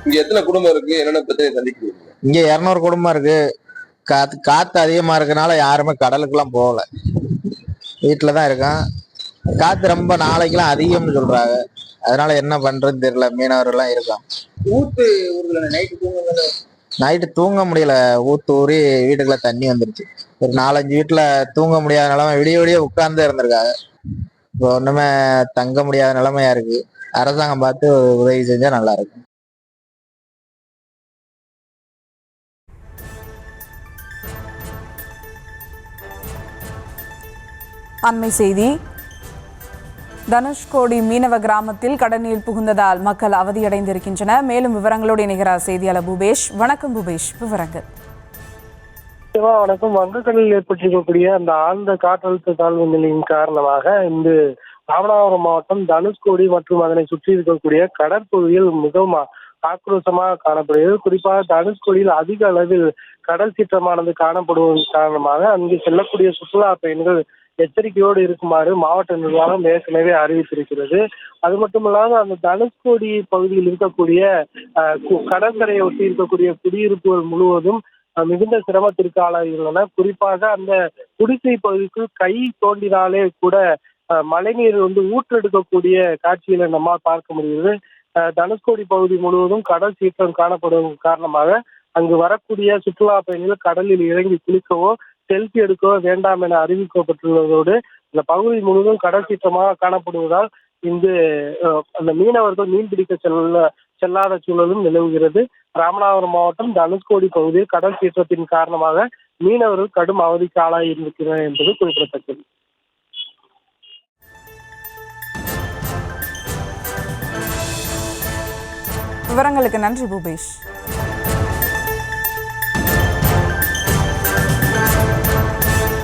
இங்க எத்தனை குடும்பம் இருக்கு, என்னென்ன பிரச்சனை சந்திக்கிறீங்க? இங்க 200 குடும்பம் இருக்கு. காத்து அதிகமா இருக்கனால யாருமே கடலுக்குலாம் போகல, வீட்டுலதான் இருக்கான். காத்து ரொம்ப நாளைக்கெல்லாம் அதிகம்னு சொல்றாங்க. அதனால என்ன பண்றதுன்னு தெரியல. மீனவர் எல்லாம் இருக்கான். ஊத்து ஊர்ல நைட்டு தூங்க முடியல. ஊத்து ஊறி வீட்டுக்குள்ள தண்ணி வந்துருச்சு. ஒரு 4-5 வீட்டுல தூங்க முடியாத நிலைமை, விடிய விடிய உட்கார்ந்து இருந்திருக்காங்க. இப்போ ஒண்ணுமே தங்க முடியாத நிலைமையா இருக்கு. அரசாங்கம் பார்த்து உதவி செஞ்சா நல்லா இருக்கும். அண்மை செய்தி. தனுஷ்கோடி மீனவ கிராமத்தில் கடலில் புகுந்ததால் மக்கள் அவதியடைந்திருக்கின்றனர். மேலும் விவரங்களோடு இணைகிறார் செய்தியாளர் பூபேஷ். வணக்கம் பூபேஷ், விவரங்கள். வணக்கம். வங்கக்கடலில் ஏற்பட்டிருக்கக்கூடிய அந்த ஆழ்ந்த காற்றழுத்த தாழ்வு நிலையின் காரணமாக இந்த ராமநாதபுரம் மாவட்டம் தனுஷ்கோடி மற்றும் அதனை சுற்றி இருக்கக்கூடிய கடற்பகுதியில் மிகவும் ஆக்ரோஷமாக காணப்படுகிறது. குறிப்பாக தனுஷ்கோடியில் அதிக அளவில் கடல் சீற்றமானது காணப்படுவதன் காரணமாக அங்கு செல்லக்கூடிய சுற்றுலா பயணிகள் எச்சரிக்கையோடு இருக்குமாறு மாவட்ட நிர்வாகம் ஏற்கனவே அறிவித்திருக்கிறது. அது மட்டுமல்லாது அந்த தனுஷ்கோடி பகுதியில் இருக்கக்கூடிய கடற்கரையை ஒட்டி இருக்கக்கூடிய குடியிருப்புகள் முழுவதும் மிகுந்த சிரமத்திற்கு ஆளாகியுள்ளன. குறிப்பாக அந்த குடிசை பகுதிக்கு கை தோண்டினாலே கூட மழைநீர் ஊற்றெடுக்கக்கூடிய காட்சிகளை நம்மால் பார்க்க முடியுது. தனுஷ்கோடி பகுதி முழுவதும் கடல் சீற்றம் காணப்படும் காரணமாக அங்கு வரக்கூடிய சுற்றுலா பயணிகள் கடலில் இறங்கி குளிக்கவோ செல்ஃபி எடுக்கவோ வேண்டாம் என அறிவிக்கப்பட்டுள்ளதோடு இந்த பகுதி முழுவதும் கடல் சீற்றமாக காணப்படுவதால் இங்கு அந்த மீனவர்கள் மீன்பிடிக்க செல்லாத சூழலும் நிலவுகிறது. ராமநாதபுரம் மாவட்டம் தனுஷ்கோடி பகுதியில் கடல் சீற்றத்தின் காரணமாக மீனவர்கள் கடும் அவதிக்கு ஆளாகி இருக்கிறார் என்பது குறிப்பிடத்தக்கது. விவரங்களுக்கு நன்றி பூபேஷ்.